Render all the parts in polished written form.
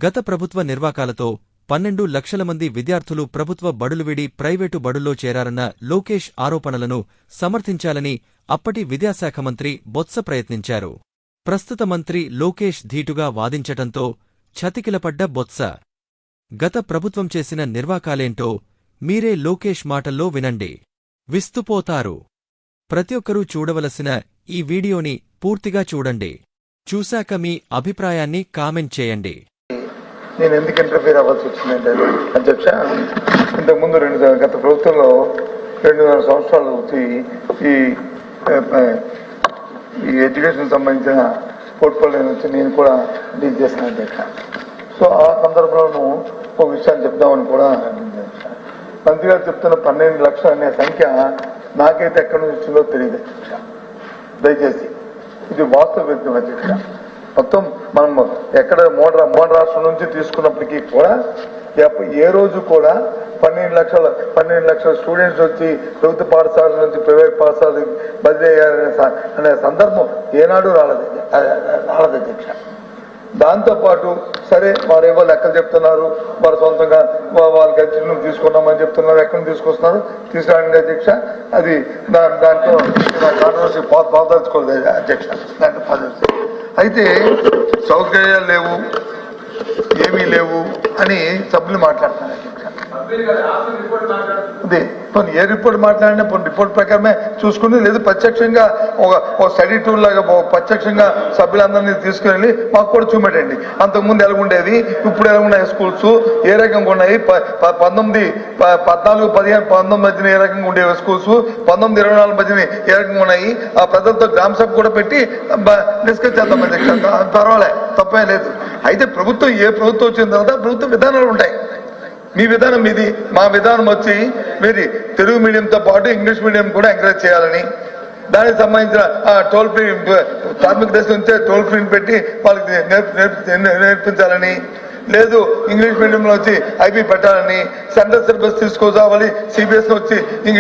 గత ప్రభుత్వ నిర్వాకాలతో 12 లక్షల మంది విద్యార్థులు ప్రభుత్వ బడులు విడి ప్రైవేటు బడుల్లో చేరారన్న లోకేష్ ఆరోపణలను సమర్థించాలని అప్పటి విద్యాశాఖ మంత్రి బొత్స ప్రయత్నించారు. ప్రస్తుత మంత్రి లోకేష్ ధీటుగా వాదించటంతో చతికిలపడ్డ బొత్స. గత ప్రభుత్వం చేసిన నిర్వాకాలేంటో మీరే లోకేష్ మాటల్లో వినండి. విస్తుపోతారు. ప్రతి ఒక్కరూ చూడవలసిన ఈ వీడియోని పూర్తిగా చూడండి. చూశాక మీ అభిప్రాయాన్ని కామెంట్ చేయండి. నేను ఎందుకు ఇంటర్ఫీర్ అవ్వాల్సి వచ్చిందంటే అధ్యక్ష, ఇంతకుముందు గత ప్రభుత్వంలో 2.5 సంవత్సరాలు ఈ ఎడ్యుకేషన్ సంబంధించిన పోర్ట్ఫోలియో నుంచి నేను కూడా డీల్ చేశాను అధ్యక్ష. సో ఆ సందర్భంలో ఒక విషయాన్ని చెప్దామని కూడా మంత్రి గారు చెప్తున్న 12 లక్షలు అనే సంఖ్య నాకైతే ఎక్కడి నుంచి వచ్చిందో తెలియదు అధ్యక్ష. దయచేసి ఇది వాస్తవ వ్యక్తం అధ్యక్ష. మొత్తం మనం ఎక్కడ మోడల్ రాష్ట్రం నుంచి తీసుకున్నప్పటికీ కూడా ఏ రోజు కూడా 12 లక్షల స్టూడెంట్స్ వచ్చి ప్రభుత్వ పాఠశాల నుంచి ప్రైవేట్ పాఠశాలకు బదిలీ అయ్యారనే సందర్భం ఏనాడు రాలేదు అధ్యక్ష. దాంతోపాటు సరే వారేవో లెక్కలు చెప్తున్నారు, వారు సొంతంగా వాళ్ళకి ఎడ్యుకేషన్ తీసుకున్నామని చెప్తున్నారు. ఎక్కడ తీసుకొస్తున్నారు తీసుకురాండి అధ్యక్ష. అది దాంట్లో కాంట్రవర్సీ పాదలుచుకోలేదు అధ్యక్ష. దాంట్లో అయితే సౌకర్యాలు లేవు, ఏమీ లేవు అని సభ్యులు మాట్లాడుతున్నారు అధ్యక్ష. అదే ఏ రిపోర్ట్ మాట్లాడినా రిపోర్ట్ ప్రకారమే చూసుకుని, లేదు ప్రత్యక్షంగా ఒక స్టడీ టూర్ లాగా ప్రత్యక్షంగా సభ్యులందరినీ తీసుకుని మాకు కూడా చూపెట్టండి. అంతకుముందు ఎలా ఉండేది, ఇప్పుడు ఎలా ఉన్నాయి స్కూల్స్, ఏ రకంగా ఉన్నాయి, 14, 15, 19 మధ్యన ఏ రకంగా ఉండేవి స్కూల్స్, 19, 24 మధ్యన ఏ రకంగా ఉన్నాయి, ఆ ప్రజలతో గ్రామ సభ కూడా పెట్టి డిస్కస్ చేద్దాం అధ్యక్ష. పర్వాలే, తప్పే లేదు. అయితే ప్రభుత్వం ఏ ప్రభుత్వం వచ్చిన తర్వాత ప్రభుత్వ విధానాలు ఉంటాయి. మీ విధానం మీది, మా విధానం వచ్చి మీది తెలుగు మీడియంతో పాటు ఇంగ్లీష్ మీడియం కూడా ఎంకరేజ్ చేయాలని, దానికి సంబంధించిన టోల్ ఫ్రీ ప్రాథమిక దశ నుంచే టోల్ ఫ్రీని పెట్టి వాళ్ళకి నేర్పించాలని, లేదు ఇంగ్లీష్ మీడియంలో వచ్చి ఐబీ పెట్టాలని, సెంట్రల్ సిలబస్ తీసుకురావాలి, సిబిఎస్ఈ వచ్చి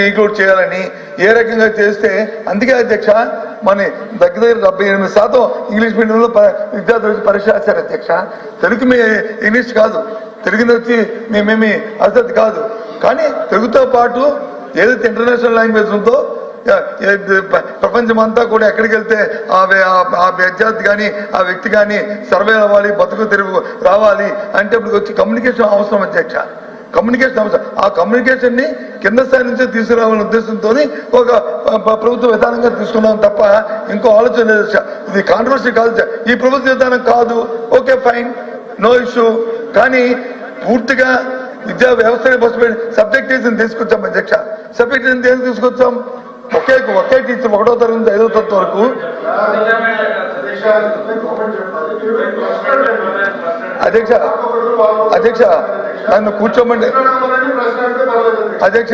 ఇంక్లూడ్ చేయాలని ఏ రకంగా చేస్తే, అందుకే అధ్యక్ష మన దగ్గర 78% ఇంగ్లీష్ మీడియంలో విద్యార్థులు వచ్చి పరీక్ష రాశారు అధ్యక్ష. తెలుగు ఇంగ్లీష్ కాదు, తెలుగుని వచ్చి మేమేమి అసలు కాదు. కానీ తెలుగుతో పాటు ఏదైతే ఇంటర్నేషనల్ లాంగ్వేజ్ ఉందో ప్రపంచం అంతా కూడా ఎక్కడికి వెళ్తే ఆ విద్యార్థి కానీ ఆ వ్యక్తి కానీ సర్వే అవ్వాలి, బతుకు తెరువు రావాలి అంటే ఇప్పుడు వచ్చి కమ్యూనికేషన్ అవసరం అధ్యక్ష. కమ్యూనికేషన్ అవసరం. ఆ కమ్యూనికేషన్ ని కింద స్థాయి నుంచే తీసుకురావాలనే ఉద్దేశంతో ఒక ప్రభుత్వ విధానంగా తీసుకున్నాం తప్ప ఇంకో ఆలోచన లేదు. ఇది కాంట్రవర్సీ కాదు, ఈ ప్రభుత్వ విధానం కాదు, ఓకే ఫైన్, నో ఇష్యూ. కానీ పూర్తిగా విద్యా వ్యవస్థని బస్సు సబ్జెక్ట్ తీసుకొచ్చాం అధ్యక్ష. సబ్జెక్ట్ ఏం తీసుకొచ్చాం, ఒకే టీచర్ 1వ తరగతి నుంచి 5వ తరగతి వరకు. అధ్యక్ష నన్ను కూర్చోమంటే అధ్యక్ష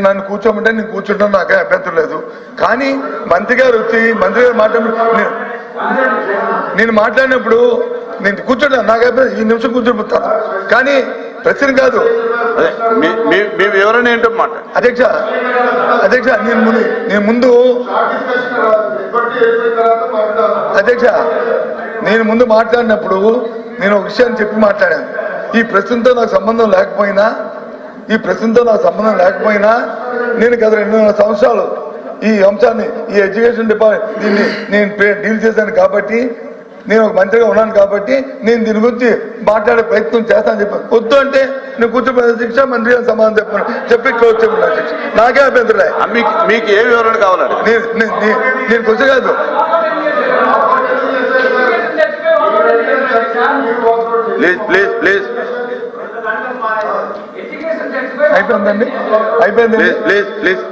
నన్ను కూర్చోమంటే నేను కూర్చుంటాను, నాకే అభ్యంతరం లేదు. కానీ మంత్రి గారు వచ్చి నేను మాట్లాడినప్పుడు నేను కూర్చుంటాను, నాకు అభ్యంతరం, ఈ నిమిషం కూర్చోబోతాను. కానీ ప్రశ్న కాదు, వివరణ ఏంటో మాట అధ్యక్ష నేను ముందు అధ్యక్ష నేను ముందు మాట్లాడినప్పుడు నేను ఒక విషయాన్ని చెప్పి మాట్లాడాను. ఈ ప్రశ్నతో నాకు సంబంధం లేకపోయినా నేను గత 2.5 సంవత్సరాలు ఈ అంశాన్ని, ఈ ఎడ్యుకేషన్ డిపార్ట్మెంట్ దీన్ని నేను డీల్ చేశాను కాబట్టి, నేను ఒక మంత్రిగా ఉన్నాను కాబట్టి నేను దీని గురించి మాట్లాడే ప్రయత్నం చేస్తానని చెప్పాను. వద్దు అంటే నేను కూర్చోబోయే శిక్ష మంత్రి గారు సమాధానం చెప్పి క్లోజ్ చెప్పిన శిక్ష నాకే అభ్యంతరం. మీకు ఏ వివరణ కావాలండి? నేను కొంచెం కాదు, ప్లీజ్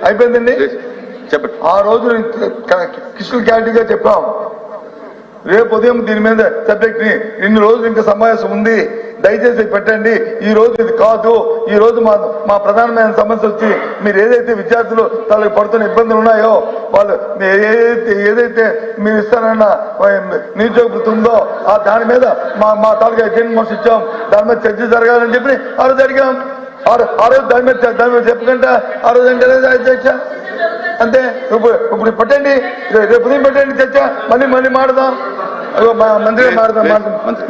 అయిపోయిందండి చెప్పండి. ఆ రోజు క్రిస్టల్ క్లారిటీగా చెప్పాం, రేపు ఉదయం దీని మీద సబ్జెక్ట్ ని 2 రోజులు ఇంకా సమావేశం ఉంది, దయచేసి పెట్టండి. ఈ రోజు ఇది కాదు, ఈ రోజు మా ప్రధానమైన సమస్య వచ్చి మీరు ఏదైతే విద్యార్థులు వాళ్ళకి పడుతున్న ఇబ్బందులు ఉన్నాయో, వాళ్ళు ఏదైతే మీరు ఇస్తారన్న నిరుద్యోగ వృత్తి ఉందో దాని మీద మా తాలూకా అటెండ్ మోస్ట్ ఇచ్చాం, దాని మీద చర్చ జరగాలని చెప్పి ఆ రోజు అడిగాం. ఆ రోజు దాని మీద చెప్పకుండా ఆ రోజు అంటే అధ్యక్ష అంతే. ఇప్పుడు పెట్టండి, రేపు పెట్టండి చర్చ, మళ్ళీ మాట్లాడదాం. అదో మా మంత్రి గారు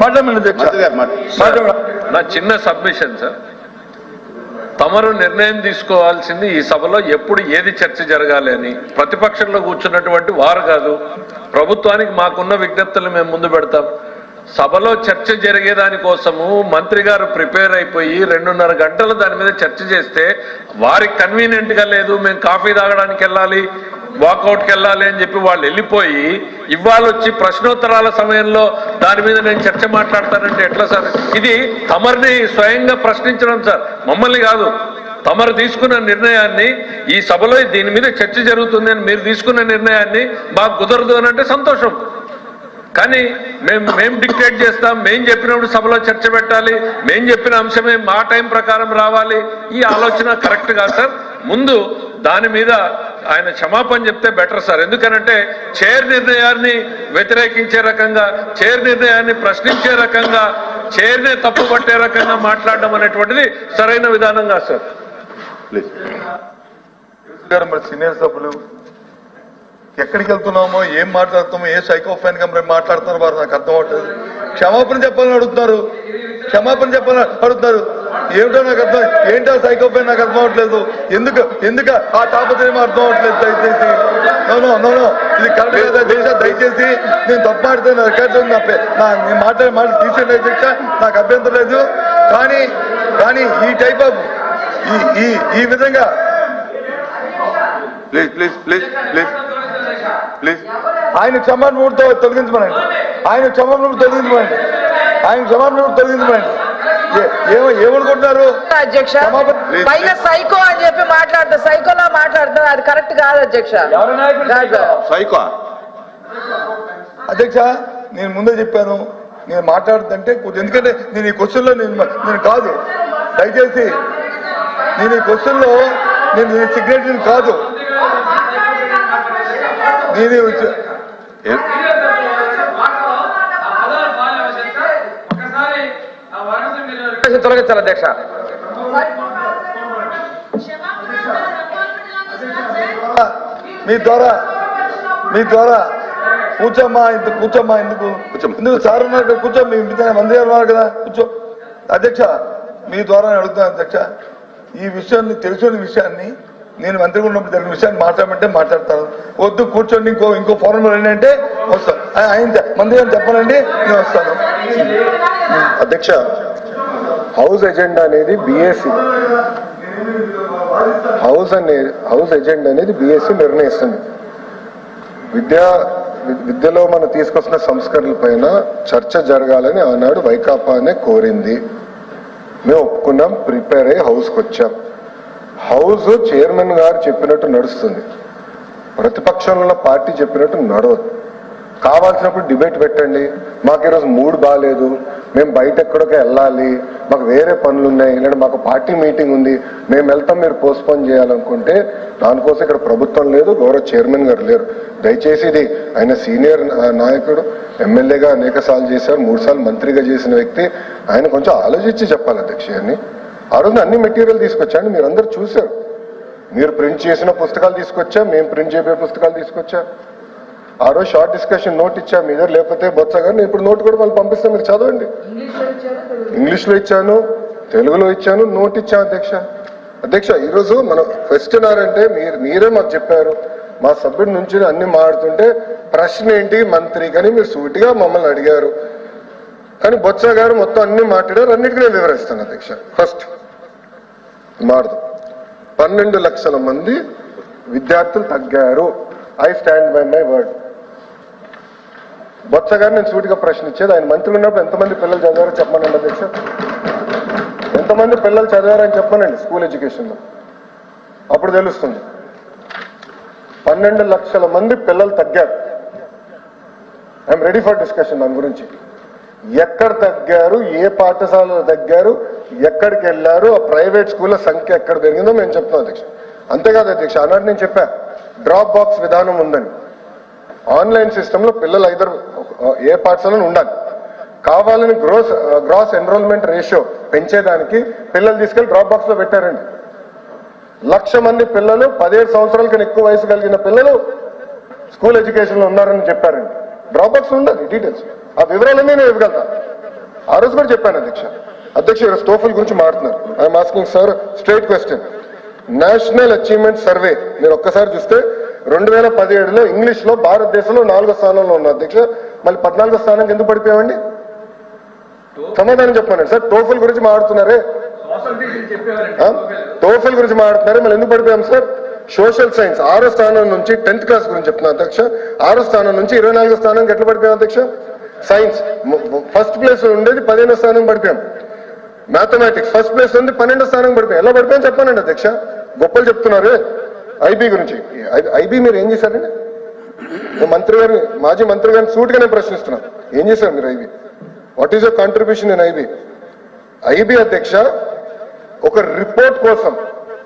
మాట్లాడమని అధ్యక్ష మంత్రి గారు మాట్లాడ నా చిన్న సబ్మిషన్ సార్, తమరు నిర్ణయం తీసుకోవాల్సింది ఈ సభలో ఎప్పుడు ఏది చర్చ జరగాలి అని. ప్రతిపక్షంలో కూర్చున్నటువంటి వారు కాదు, ప్రభుత్వానికి మాకున్న విజ్ఞప్తులు మేము ముందు పెడతాం. సభలో చర్చ జరిగేదానికోసము మంత్రి గారు ప్రిపేర్ అయిపోయి 2.5 గంటలు దాని మీద చర్చ చేస్తే వారికి కన్వీనియంట్ గా లేదు, మేము కాఫీ తాగడానికి వెళ్ళాలి, వాకౌట్కి వెళ్ళాలి అని చెప్పి వాళ్ళు వెళ్ళిపోయి ఇవాళ వచ్చి ప్రశ్నోత్తరాల సమయంలో దాని మీద నేను చర్చ మాట్లాడతానంటే ఎట్లా సార్? ఇది తమరిని స్వయంగా ప్రశ్నించడం సార్, మమ్మల్ని కాదు. తమరు తీసుకున్న నిర్ణయాన్ని ఈ సభలో దీని మీద చర్చ జరుగుతుంది అని మీరు తీసుకున్న నిర్ణయాన్ని మాకు కుదరదు అని అంటే సంతోషం. కానీ మేము డిక్టేట్ చేస్తాం, మేము చెప్పినప్పుడు సభలో చర్చ పెట్టాలి, మేము చెప్పిన అంశమే మా టైం ప్రకారం రావాలి, ఈ ఆలోచన కరెక్ట్ కాదు సార్. ముందు దాని మీద ఆయన క్షమాపణ చెప్తే బెటర్ సార్. ఎందుకనంటే చైర్ నిర్ణయాన్ని వ్యతిరేకించే రకంగా, చైర్ నిర్ణయాన్ని ప్రశ్నించే రకంగా, చైర్నే తప్పు పట్టే రకంగా మాట్లాడడం అనేటువంటిది సరైన విధానం కాదు సార్. ప్లీజ్. మరి సీనియర్ సభ్యులు ఎక్కడికి వెళ్తున్నామో, ఏం మాట్లాడుతామో, ఏ సైకోఫాన్ గా మరి మాట్లాడుతున్నారు వారు నాకు అర్థం అవట్లేదు. క్షమాపణ చెప్పాలని అడుగుతున్నారు, క్షమాపణ చెప్పాలని అడుగుతున్నారు. ఏమిటో నాకు అర్థం, ఏంటో సైకోఫాన్ నాకు అర్థం అవట్లేదు. ఎందుకు ఆ తాపత్రయం అర్థం అవట్లేదు. దయచేసి నో ఇది కరెక్ట్ కదా. దయచేసి నేను తప్పు మాడితే నా రికార్డు నేను మాట్లాడే మాట తీసేయండి అధ్యక్ష, నాకు అభ్యంతరం లేదు. కానీ ఈ టైప్ ఆఫ్ ఈ విధంగా please please please please please. ఆయన క్షమాపణతో తొలగించమనండి, ఆయన క్షమాపణ తొలగించమనండి. ఏమనుకుంటున్నారు అధ్యక్ష? పైగా సైకో అని చెప్పి మాట్లాడతారు, సైకోలా మాట్లాడతారు, అది కరెక్ట్ కాదు అధ్యక్ష. సైకో అధ్యక్ష, నేను ముందే చెప్పాను, నేను మాట్లాడుతుంటే ఎందుకంటే నేను ఈ క్వశ్చన్లో నేను కాదు. దయచేసి నేను ఈ క్వశ్చన్లో నేను సిగ్నేచర్ కాదు. తొలగించాలి అధ్యక్ష. మీ ద్వారా కూర్చోమ్మా ఎందుకు సార్ ఉన్నారు కూర్చో, మీ మంత్రి గారు ఉన్నారు కదా కూర్చో. అధ్యక్ష, మీ ద్వారా అడుగుతున్నాను అధ్యక్ష, ఈ విషయాన్ని తెలిసిన విషయాన్ని నేను మంత్రిగా ఉన్నప్పుడు జరిగిన విషయాన్ని మాట్లాడమంటే మాట్లాడతాను, వద్దు కూర్చోండి ఇంకో ఫోరం అంటే వస్తాను. ఆయన మంత్రి గారు చెప్పనండి, నేను వస్తాను. అధ్యక్ష, హౌస్ ఎజెండా అనేది బిఎస్సి హౌస్ ఎజెండా అనేది బిఎస్సి నిర్ణయిస్తుంది. విద్యలో మనం తీసుకొస్తున్న సంస్కరణల పైన చర్చ జరగాలని ఆనాడు వైకాపానే కోరింది. మేము ఒప్పుకున్నాం, ప్రిపేర్ అయ్యి హౌస్కి వచ్చాం. హౌస్ చైర్మన్ గారు చెప్పినట్టు నడుస్తుంది, ప్రతిపక్షంలో పార్టీ చెప్పినట్టు నడవదు. కావాల్సినప్పుడు డిబేట్ పెట్టండి. మాకు ఈరోజు మూడ్ బాగాలేదు, మేము బయట ఎక్కడికి వెళ్ళాలి, మాకు వేరే పనులు ఉన్నాయి, లేదా మాకు పార్టీ మీటింగ్ ఉంది, మేము వెళ్తాం, మీరు పోస్ట్పోన్ చేయాలనుకుంటే దానికోసం ఇక్కడ ప్రభుత్వం లేదు, గౌరవ చైర్మన్ గారు లేరు. దయచేసి ఇది ఆయన సీనియర్ నాయకుడు, ఎమ్మెల్యేగా అనేక సార్లు చేశారు, 3 సార్లు మంత్రిగా చేసిన వ్యక్తి, ఆయన కొంచెం ఆలోచించి చెప్పాలి అధ్యక్ష. అని ఆ రోజు అన్ని మెటీరియల్ తీసుకొచ్చాండి, మీరు అందరు చూశారు. మీరు ప్రింట్ చేసిన పుస్తకాలు తీసుకొచ్చా, మేము ప్రింట్ చేయబోయే పుస్తకాలు తీసుకొచ్చా. ఆ రోజు షార్ట్ డిస్కషన్ నోట్ ఇచ్చా మీ దగ్గర, లేకపోతే బొత్స గారు నేను ఇప్పుడు నోట్ కూడా వాళ్ళు పంపిస్తాను, మీరు చదవండి. ఇంగ్లీష్లో ఇచ్చాను, తెలుగులో ఇచ్చాను, నోట్ ఇచ్చాను అధ్యక్ష. ఈరోజు మనం క్వశ్చన్ అంటే మీరే మాకు చెప్పారు, మా సభ్యుడి నుంచి అన్ని మాడుతుంటే ప్రశ్న ఏంటి మంత్రి కానీ మీరు సూటిగా మమ్మల్ని అడిగారు. కానీ బొత్స గారు మొత్తం అన్ని మాట్లాడారు, అన్నిటికీ నేను వివరిస్తాను అధ్యక్ష. ఫస్ట్ మాడదు 12 లక్షల మంది విద్యార్థులు తగ్గారు. I stand by my word. Botsa గారు నేను సూటిగా ప్రశ్నించేది, ఆయన మంత్రి ఉన్నప్పుడు ఎంతమంది పిల్లలు చదివారో చెప్పమనండి అధ్యక్ష. ఎంతమంది పిల్లలు చదివారని చెప్పమనండి స్కూల్ ఎడ్యుకేషన్లో, అప్పుడు తెలుస్తుంది. 12 లక్షల మంది పిల్లలు తగ్గారు. ఐఎమ్ రెడీ ఫర్ డిస్కషన్ దాని గురించి. ఎక్కడ తగ్గారు, ఏ పాఠశాలలో తగ్గారు, ఎక్కడికి వెళ్ళారు, ఆ ప్రైవేట్ స్కూళ్ళ సంఖ్య ఎక్కడ పెరిగిందో మేము చెప్తున్నాం అధ్యక్ష. అంతేకాదు అధ్యక్ష, అన్నట్టు నేను చెప్పా డ్రాప్ బాక్స్ విధానం ఉందని. ఆన్లైన్ సిస్టంలో పిల్లలు ఏ పాఠశాలలో ఉండాలి, కావాలని గ్రాస్ ఎన్రోల్మెంట్ రేషియో పెంచేదానికి పిల్లలు తీసుకెళ్లి డ్రాప్ బాక్స్ లో పెట్టారండి. 1,00,000 మంది పిల్లలు 17 సంవత్సరాల కన్నా ఎక్కువ వయసు కలిగిన పిల్లలు స్కూల్ ఎడ్యుకేషన్ లో ఉన్నారని చెప్పారండి. డ్రాప్ అవుట్స్ ఉండాలి డీటెయిల్స్, ఆ వివరాలన్నీ నేను ఇవ్వగలుగుతా. ఆ రోజు కూడా చెప్పాను అధ్యక్ష ఈరోజు టోఫల్ గురించి మాట్లాడుతున్నారు. I'm asking sir straight question. National achievement survey మీరు ఒక్కసారి చూస్తే 2017లో ఇంగ్లీష్ లో భారతదేశంలో 4వ స్థానంలో ఉన్న అధ్యక్ష, మళ్ళీ 14వ స్థానానికి ఎందుకు పడిపోయామండి? సమాధానం చెప్పానండి సార్. టోఫల్ గురించి మాట్లాడుతున్నారే, టోఫల్ గురించి మాట్లాడుతున్నారే, మళ్ళీ ఎందుకు పడిపోయాం సార్? సోషల్ సైన్స్ 6వ స్థానం నుంచి 10th క్లాస్ గురించి చెప్తున్నా అధ్యక్ష, 6వ స్థానం నుంచి 24వ స్థానానికి ఎట్లా పడిపోయాం అధ్యక్ష? సైన్స్ ఫస్ట్ ప్లేస్ ఉండేది 15వ స్థానం పడిపోయాం. మ్యాథమెటిక్స్ ఫస్ట్ ప్లేస్ ఉంది 12వ స్థానం పడిపోయాం. ఎలా పడిపోయాం చెప్పానండి అధ్యక్ష. గొప్పలు చెప్తున్నారు ఐబీ గురించి. ఐబీ మీరు ఏం చేశారండి? మంత్రి గారిని, మాజీ మంత్రి గారిని సూటిగా నేను ప్రశ్నిస్తున్నాను, ఏం చేశారు మీరు IB? What is your contribution in IB? IB అధ్యక్ష ఒక రిపోర్ట్ కోసం,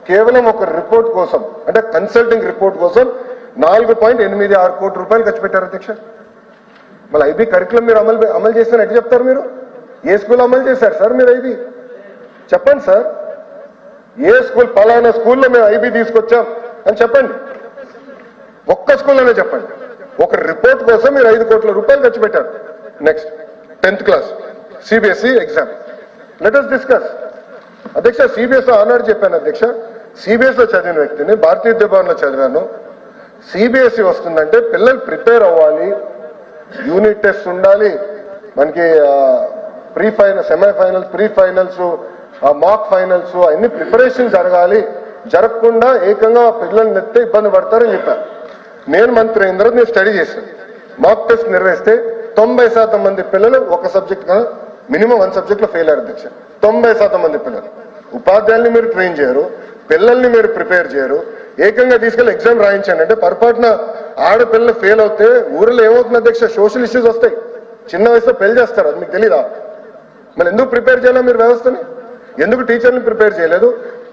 కేవలం ఒక రిపోర్ట్ కోసం, అంటే కన్సల్టింగ్ రిపోర్ట్ కోసం 4.86 కోట్ల రూపాయలు ఖర్చు పెట్టారు అధ్యక్ష. మళ్ళీ ఐబీ కరికులం మీరు అమలు చేస్తారని ఎట్లా చెప్తారు? మీరు ఏ స్కూల్ అమలు చేశారు సార్ మీరు ఐబీ? చెప్పండి సార్. ఏ స్కూల్, పలానా స్కూల్లో మేము ఐబీ తీసుకొచ్చాం అని చెప్పండి. ఒక్క స్కూల్లోనే చెప్పండి. ఒక రిపోర్ట్ కోసం మీరు 5 కోట్ల రూపాయలు ఖర్చు పెట్టారు. Next 10th class CBSE exam, let us discuss. అధ్యక్ష సిబిఎస్ఈ ఆనాడు చెప్పాను అధ్యక్ష, సిబిఎస్ఈలో చదివిన వ్యక్తిని, భారతీయ విద్యాభవన్లో చదివాను. సిబిఎస్ఈ వస్తుందంటే పిల్లలు ప్రిపేర్ అవ్వాలి, యూనిట్ టెస్ట్ ఉండాలి, మనకి pre final, semifinals, pre finals, mock finals అన్ని ప్రిపరేషన్ జరగాలి. జరగకుండా ఏకంగా పిల్లలు నెత్తే ఇబ్బంది పడతారని చెప్పాను. నేను మంత్రి అయిన తర్వాత నేను స్టడీ చేశాను. మాక్ టెస్ట్ నిర్వహిస్తే 90% మంది పిల్లలు ఒక సబ్జెక్ట్ కన్నా మినిమం 1 సబ్జెక్ట్ లో ఫెయిల్ అయ్యారు అధ్యక్ష. 90% మంది పిల్లలు. ఉపాధ్యాయుల్ని మీరు ట్రైన్ చేయరు, పిల్లల్ని మీరు ప్రిపేర్ చేయరు, ఏకంగా తీసుకెళ్లి ఎగ్జామ్ రాయించండి అంటే పొరపాటున ఆడపిల్లలు ఫెయిల్ అవుతే ఊరిలో ఏమవుతుంది అధ్యక్ష? సోషల్ ఇష్యూస్ వస్తాయి. చిన్న వయసులో పెళ్లి చేస్తారు, అది మీకు తెలీదా? మళ్ళీ ఎందుకు ప్రిపేర్ చేయాలా మీరు వ్యవస్థని? ఎందుకు టీచర్ని ప్రిపేర్ చేయలేదు?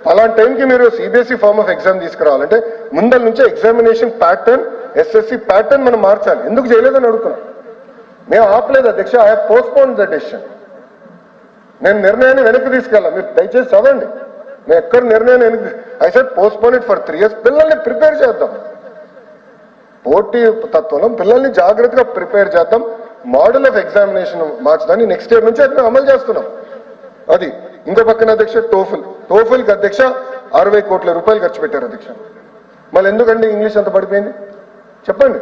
అలాంటి టైంకి మీరు సిబిఎస్ఈ ఫార్మ్ ఆఫ్ ఎగ్జామ్ తీసుకురావాలంటే ముందల నుంచే ఎగ్జామినేషన్ ప్యాటర్న్, ఎస్ఎస్సి ప్యాటర్న్ మనం మార్చాలి. ఎందుకు చేయలేదని అడుగుతున్నాం. మేము ఆపలేదు అధ్యక్ష, I have postponed the decision. నేను నిర్ణయాన్ని వెనక్కి తీసుకెళ్ళాను, మీరు దయచేసి చదవండి. నేను ఎక్కడ నిర్ణయాన్ని వెనక్కి, I said postpone it for 3 years. పిల్లల్ని ప్రిపేర్ చేద్దాం, పోటీ తత్వంలో పిల్లల్ని జాగ్రత్తగా ప్రిపేర్ చేద్దాం. మోడల్ ఆఫ్ ఎగ్జామినేషన్ మార్చడాన్ని నెక్స్ట్ ఇయర్ నుంచి అది మేము అమలు చేస్తున్నాం. అది ఇంకో పక్కన అధ్యక్ష టోఫల్కి అధ్యక్ష 60 కోట్ల రూపాయలు ఖర్చు పెట్టారు అధ్యక్ష. మళ్ళీ ఎందుకండి ఇంగ్లీష్ అంత పడిపోయింది చెప్పండి.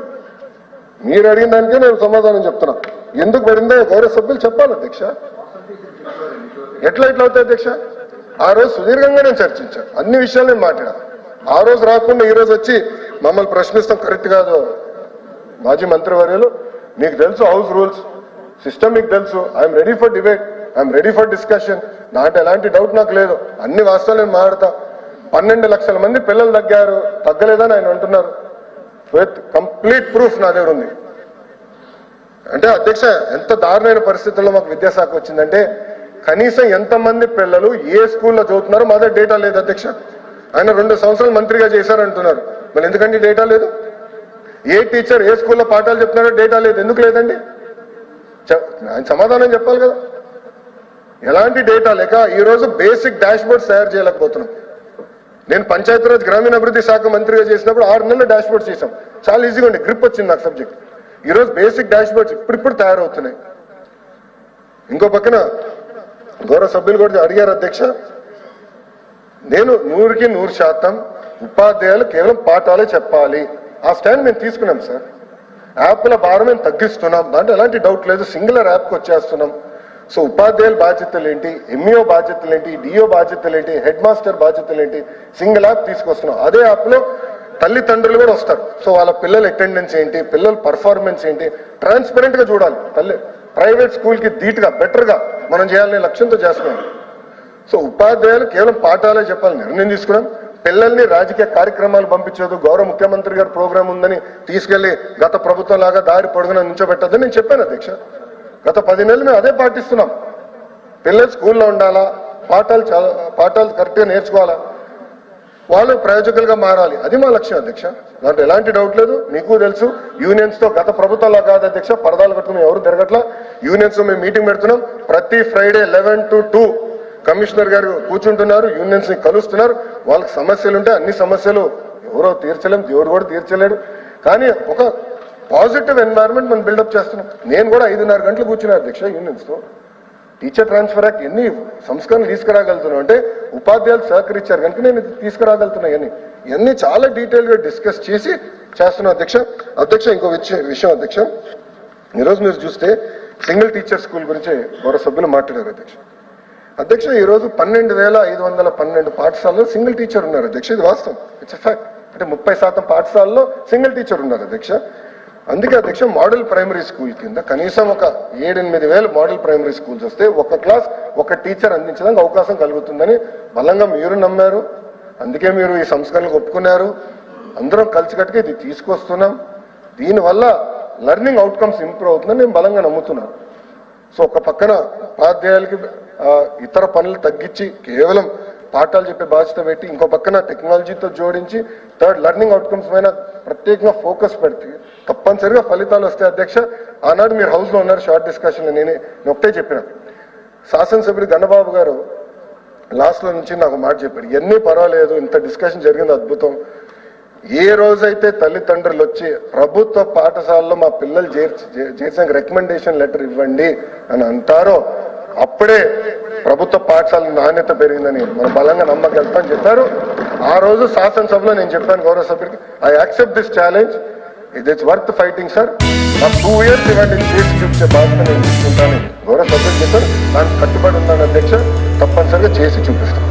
మీరు అడిగిన దానికే నేను సమాధానం చెప్తున్నా. ఎందుకు పడిందో గౌరవ సభ్యులు చెప్పాలి అధ్యక్ష. ఎట్లా అవుతాయి అధ్యక్ష? ఆ రోజు సుదీర్ఘంగా నేను చర్చించాను, అన్ని విషయాలు నేను మాట్లాడాను. ఆ రోజు రాకుండా ఈ రోజు వచ్చి మమ్మల్ని ప్రశ్నిస్తాం కరెక్ట్ కాదు. మాజీ మంత్రివర్యులు, మీకు తెలుసు హౌస్ రూల్స్, సిస్టమ్ మీకు తెలుసు. I'm ready for debate, I'm ready for discussion. నాటి ఎలాంటి డౌట్ నాకు లేదు, అన్ని వాస్తవాలు నేను మాట్లాడతా. 12 లక్షల మంది పిల్లలు తగ్గలేదని ఆయన అంటున్నారు. విత్ కంప్లీట్ ప్రూఫ్ నా దగ్గర ఉంది. అంటే అధ్యక్ష ఎంత దారుణమైన పరిస్థితుల్లో మాకు విద్యాశాఖ వచ్చిందంటే కనీసం ఎంతమంది పిల్లలు ఏ స్కూల్లో చదువుతున్నారో మా దగ్గర డేటా లేదు అధ్యక్ష. ఆయన 2 సంవత్సరాలు మంత్రిగా చేశారంటున్నారు, మరి ఎందుకండి డేటా లేదు? ఏ టీచర్ ఏ స్కూల్లో పాఠాలు చెప్తున్నారో డేటా లేదు, ఎందుకు లేదండి? ఆయన సమాధానం చెప్పాలి కదా. ఎలాంటి డేటా లేక ఈరోజు బేసిక్ డాష్ బోర్డ్స్ తయారు చేయలేకపోతున్నాం. నేను పంచాయతీరాజ్ గ్రామీణాభివృద్ధి శాఖ మంత్రిగా చేసినప్పుడు 6 నెలలు డాష్ బోర్డ్స్ చేశాం. చాలా ఈజీగా ఉండే, గ్రిప్ వచ్చింది నాకు సబ్జెక్ట్. ఈరోజు బేసిక్ డాష్ బోర్డ్స్ ఇప్పుడు తయారవుతున్నాయి. ఇంకో పక్కన గౌరవ సభ్యులు కూడా అడిగారు అధ్యక్ష, నేను 100కి 100% ఉపాధ్యాయులు కేవలం పాఠాలే చెప్పాలి. ఆ స్టాండ్ మేము తీసుకున్నాం సార్. యాప్ల భారం మేము తగ్గిస్తున్నాం, దాంట్లో ఎలాంటి డౌట్ లేదు. సింగులర్ యాప్కి వచ్చేస్తున్నాం. సో ఉపాధ్యాయుల బాధ్యతలు ఏంటి, ఎంఈఓ బాధ్యతలు ఏంటి, డిఓ బాధ్యతలు ఏంటి, హెడ్ మాస్టర్ బాధ్యతలు ఏంటి, సింగిల్ యాప్ తీసుకొస్తున్నాం. అదే యాప్లో తల్లిదండ్రులు కూడా వస్తారు. సో వాళ్ళ పిల్లల అటెండెన్స్ ఏంటి, పిల్లల పర్ఫార్మెన్స్ ఏంటి, ట్రాన్స్పరెంట్ గా చూడాలి. ప్రైవేట్ స్కూల్ కి ధీటుగా బెటర్గా మనం చేయాలనే లక్ష్యంతో చేస్తున్నాం. సో ఉపాధ్యాయులు కేవలం పాఠాలే చెప్పాలి నిర్ణయం తీసుకున్నాం. పిల్లల్ని రాజకీయ కార్యక్రమాలు పంపించదు, గౌరవ ముఖ్యమంత్రి గారి ప్రోగ్రాం ఉందని తీసుకెళ్లి గత ప్రభుత్వం లాగా దారి పొడుగున నుంచోబెట్టద్దని నేను చెప్పాను అధ్యక్ష. గత 10 నెలలు మేము అదే పాటిస్తున్నాం. పిల్లలు స్కూల్లో ఉండాలా, పాఠాలు కరెక్ట్గా నేర్చుకోవాలా, వాళ్ళు ప్రయోజకులుగా మారాలి, అది మా లక్ష్యం అధ్యక్ష. దాంట్లో ఎలాంటి డౌట్ లేదు. మీకు తెలుసు యూనియన్స్ తో గత ప్రభుత్వంలో కాదు అధ్యక్ష, పరదాలు కట్టుకుని ఎవరు తిరగట్లా. యూనియన్స్ తో మేము మీటింగ్ పెడుతున్నాం. ప్రతి ఫ్రైడే 11 to 2 కమిషనర్ గారు కూర్చుంటున్నారు, యూనియన్స్ ని కలుస్తున్నారు. వాళ్ళకి సమస్యలు ఉంటే అన్ని సమస్యలు ఎవరో తీర్చలేం, దేవుడు కూడా తీర్చలేడు. కానీ ఒక పాజిటివ్ ఎన్వైరన్మెంట్ మనం బిల్డప్ చేస్తున్నాం. నేను కూడా 5:30 గంటలు కూర్చున్నా అధ్యక్ష యూనియన్స్ తో. టీచర్ ట్రాన్స్ఫర్ యాక్ట్ ఎన్ని సంస్కరణలు తీసుకురాగలుగుతున్నాం అంటే ఉపాధ్యాయులు సహకరించారు కనుక నేను తీసుకురాగలుగుతున్నా. ఇవన్నీ చాలా డీటెయిల్ గా డిస్కస్ చేసి చేస్తున్నాం అధ్యక్ష. అధ్యక్ష ఇంకో విషయం అధ్యక్ష, ఈరోజు మీరు చూస్తే సింగిల్ టీచర్ స్కూల్ గురించి గౌరవ సభ్యులు మాట్లాడారు అధ్యక్ష. అధ్యక్ష ఈరోజు 12,512 పాఠశాలలో సింగిల్ టీచర్ ఉన్నారు అధ్యక్ష. ఇది వాస్తవం, ఇట్స్ ఫ్యాక్ట్. అంటే 30% పాఠశాలలో సింగిల్ టీచర్ ఉన్నారు అధ్యక్ష. అందుకే అధ్యక్ష మోడల్ ప్రైమరీ స్కూల్ కింద కనీసం ఒక 7-8 వేల మోడల్ ప్రైమరీ స్కూల్స్ వస్తే ఒక క్లాస్ ఒక టీచర్ అందించడానికి అవకాశం కలుగుతుందని బలంగా మీరు నమ్మారు. అందుకే మీరు ఈ సంస్కరణలకు ఒప్పుకున్నారు. అందరం కలిసికట్టుగా ఇది తీసుకొస్తున్నాం. దీనివల్ల లెర్నింగ్ అవుట్కమ్స్ ఇంప్రూవ్ అవుతుందని నేను బలంగా నమ్ముతున్నాను. సో ఒక పక్కన ఉపాధ్యాయులకి ఇతర పనులు తగ్గించి కేవలం పాఠాలు చెప్పే బాధ్యత పెట్టి, ఇంకో పక్కన టెక్నాలజీతో జోడించి థర్డ్ లెర్నింగ్ అవుట్కమ్స్ పైన ప్రత్యేకంగా ఫోకస్ పెడితే తప్పనిసరిగా ఫలితాలు వస్తాయి అధ్యక్ష. ఆనాడు మీరు హౌస్ లో ఉన్నారు, షార్ట్ డిస్కషన్ లో నేను ఒకటే చెప్పిన. శాసనసభ్యుడు గన్నబాబు గారు లాస్ట్ లో నుంచి నాకు మాట చెప్పారు, ఇవన్నీ పర్వాలేదు, ఇంత డిస్కషన్ జరిగింది అద్భుతం. ఏ రోజైతే తల్లిదండ్రులు వచ్చి ప్రభుత్వ పాఠశాలలో మా పిల్లలు చేర్చడానికి రికమెండేషన్ లెటర్ ఇవ్వండి అని అంటారో అప్పుడే ప్రభుత్వ పాఠశాల నాణ్యత పెరిగిందని మనం బలంగా నమ్మగలుగుతామని చెప్పారు. ఆ రోజు శాసనసభలో నేను చెప్పాను గౌరవ సభ్యుడికి, I accept this challenge, it's worth fighting sir, నాకు 2 years ఇవ్వండి చేసి చూపించే బాధ్యత నేను తీసుకుంటాను గౌరవ సభ్యుడు చెప్పారు. దానికి కట్టుబడి ఉన్నాను అధ్యక్ష, తప్పనిసరిగా చేసి చూపిస్తాను.